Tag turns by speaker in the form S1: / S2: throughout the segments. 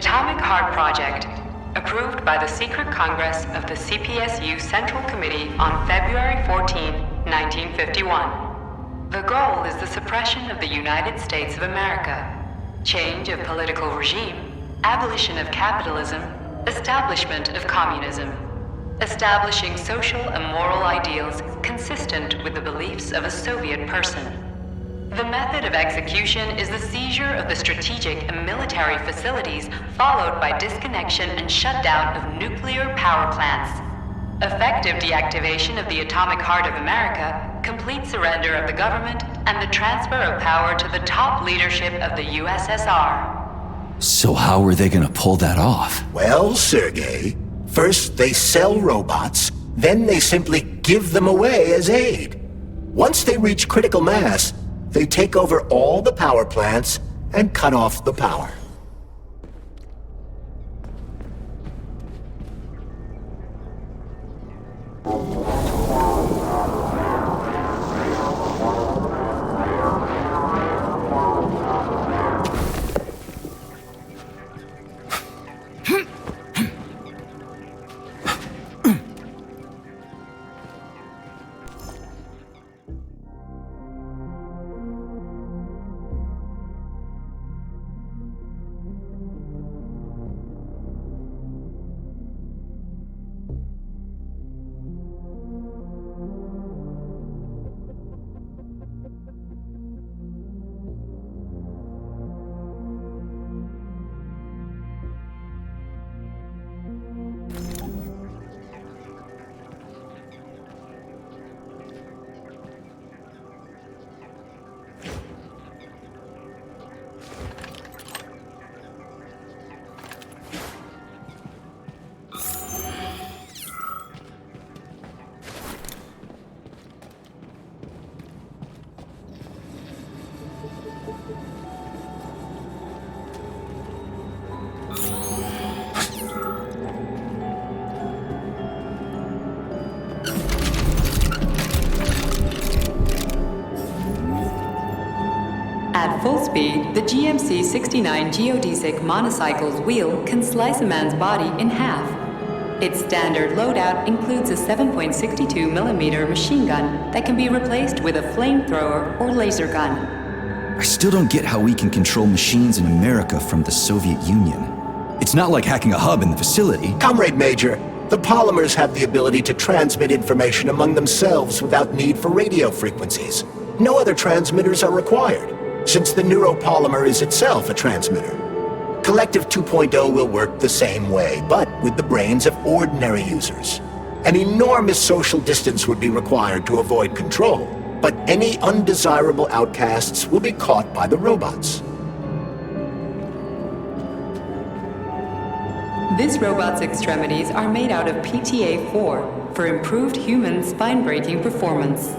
S1: Atomic Heart Project, approved by the Secret Congress of the CPSU Central Committee on February 14, 1951. The goal is the suppression of the United States of America, change of political regime, abolition of capitalism, establishment of communism, establishing social and moral ideals consistent with the beliefs of a Soviet person. The method of execution is the seizure of the strategic and military facilities, followed by disconnection and shutdown of nuclear power plants. Effective deactivation of the Atomic Heart of America, complete surrender of the government, and the transfer of power to the top leadership of the USSR.
S2: So how are they gonna pull that off?
S3: Well, Sergei, first they sell robots, then they simply give them away as aid. Once they reach critical mass, they take over all the power plants and cut off the power.
S1: At full speed, the GMC-69 geodesic monocycle's wheel can slice a man's body in half. Its standard loadout includes a 7.62mm machine gun that can be replaced with a flamethrower or laser gun.
S2: I still don't get how we can control machines in America from the Soviet Union. It's not like hacking a hub in the facility.
S3: Comrade Major, the polymers have the ability to transmit information among themselves without need for radio frequencies. No other transmitters are required, since the neuropolymer is itself a transmitter. Collective 2.0 will work the same way, but with the brains of ordinary users. An enormous social distance would be required to avoid control, but any undesirable outcasts will be caught by the robots.
S1: This robot's extremities are made out of PTA-4 for improved human spine-breaking performance.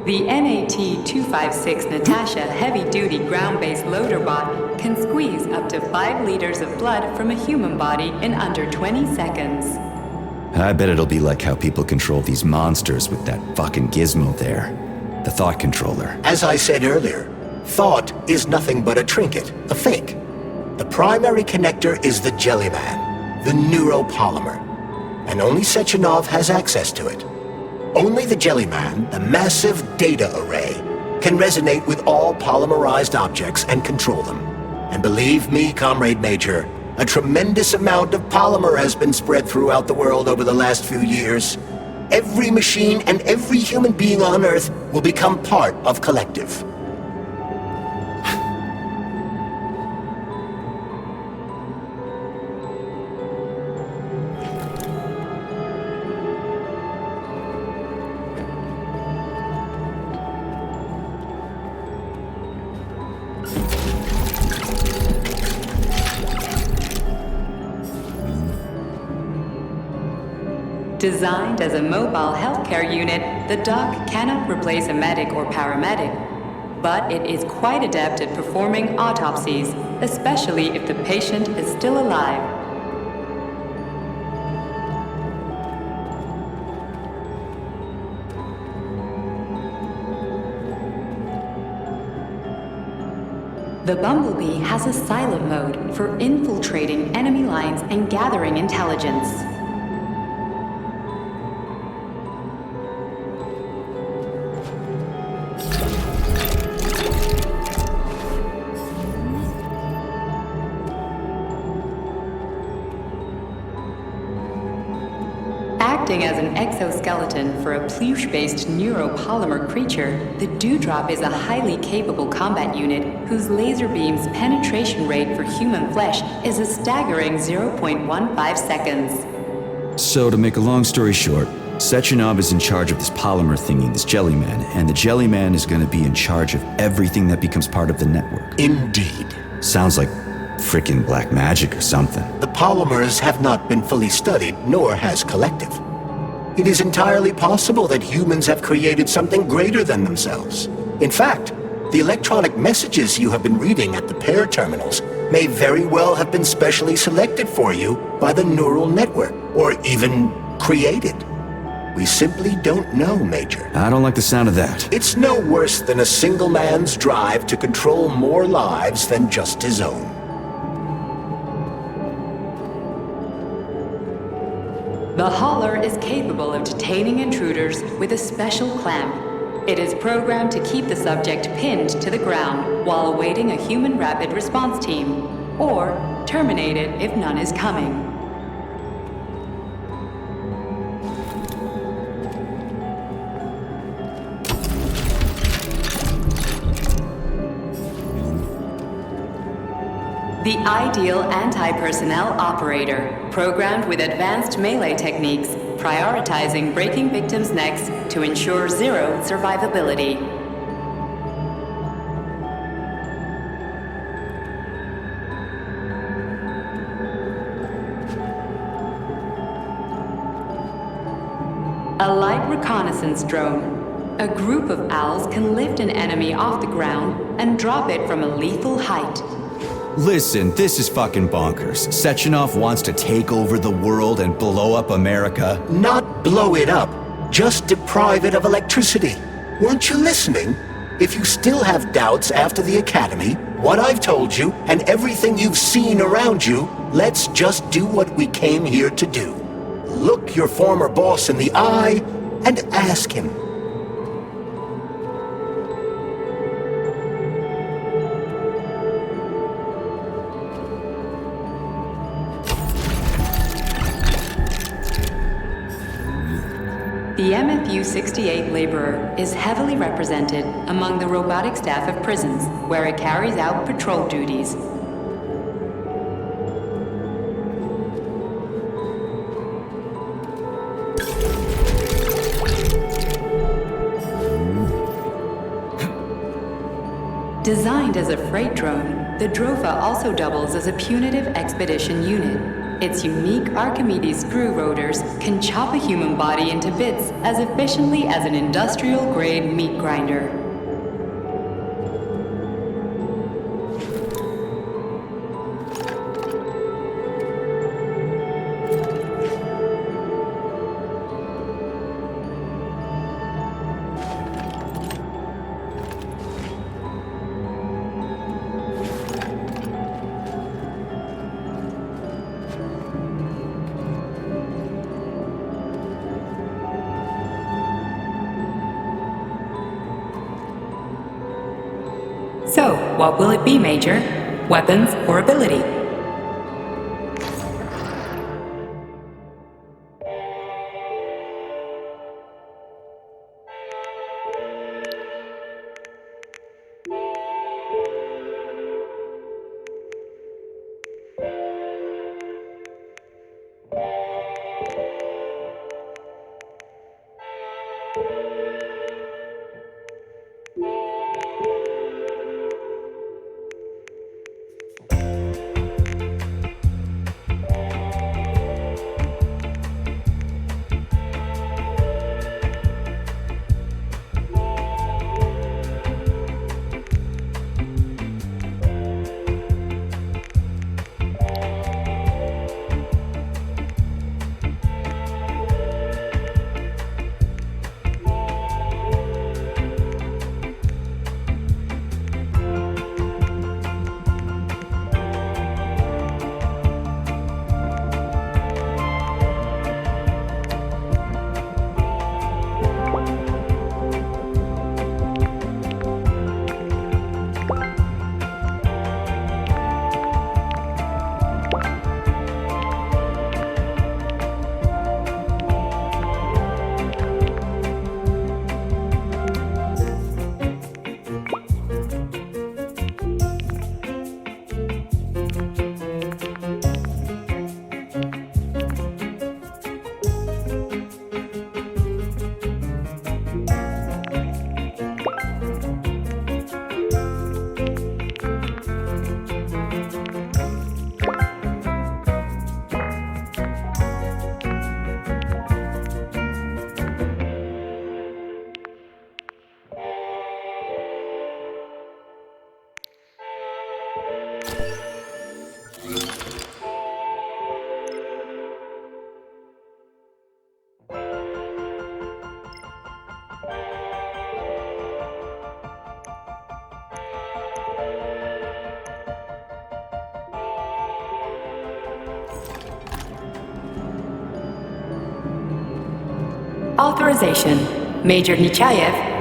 S1: The NAT-256 Natasha heavy-duty ground-based loader bot can squeeze up to 5 liters of blood from a human body in under 20 seconds.
S2: I bet it'll be like how people control these monsters with that fucking gizmo there. The thought controller.
S3: As I said earlier, thought is nothing but a trinket, a fake. The primary connector is the Jellyman, the neuropolymer, and only Sechenov has access to it. Only the Jellyman, the massive data array, can resonate with all polymerized objects and control them. And believe me, Comrade Major, a tremendous amount of polymer has been spread throughout the world over the last few years. Every machine and every human being on Earth will become part of Collective.
S1: Designed as a mobile healthcare unit, the dock cannot replace a medic or paramedic, but it is quite adept at performing autopsies, especially if the patient is still alive. The Bumblebee has a silent mode for infiltrating enemy lines and gathering intelligence. Acting as an exoskeleton for a pluche-based neuropolymer creature, the Dewdrop is a highly capable combat unit whose laser beam's penetration rate for human flesh is a staggering 0.15 seconds.
S2: So, to make a long story short, Sechenov is in charge of this polymer thingy, this Jellyman, and the Jellyman is going to be in charge of everything that becomes part of the network.
S3: Indeed.
S2: Sounds like frickin' black magic or something.
S3: The polymers have not been fully studied, nor has Collective. It is entirely possible that humans have created something greater than themselves. In fact, the electronic messages you have been reading at the pair terminals may very well have been specially selected for you by the neural network, or even created. We simply don't know, Major.
S2: I don't like the sound of that.
S3: It's no worse than a single man's drive to control more lives than just his own.
S1: The Hauler is capable of detaining intruders with a special clamp. It is programmed to keep the subject pinned to the ground while awaiting a human rapid response team, or terminate it if none is coming. The ideal anti-personnel operator, programmed with advanced melee techniques, prioritizing breaking victims' necks to ensure zero survivability. A light reconnaissance drone. A group of owls can lift an enemy off the ground and drop it from a lethal height.
S2: Listen, this is fucking bonkers. Sechenov wants to take over the world and blow up America.
S3: Not blow it up, just deprive it of electricity. Weren't you listening? If you still have doubts after the academy, what I've told you, and everything you've seen around you, let's just do what we came here to do. Look your former boss in the eye and ask him.
S1: The MFU-68 laborer is heavily represented among the robotic staff of prisons, where it carries out patrol duties. Designed as a freight drone, the Drofa also doubles as a punitive expedition unit. Its unique Archimedes screw rotors can chop a human body into bits as efficiently as an industrial-grade meat grinder. So, what will it be, Major? Weapons or ability? Authorization. Major Nechayev.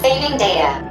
S4: Saving data.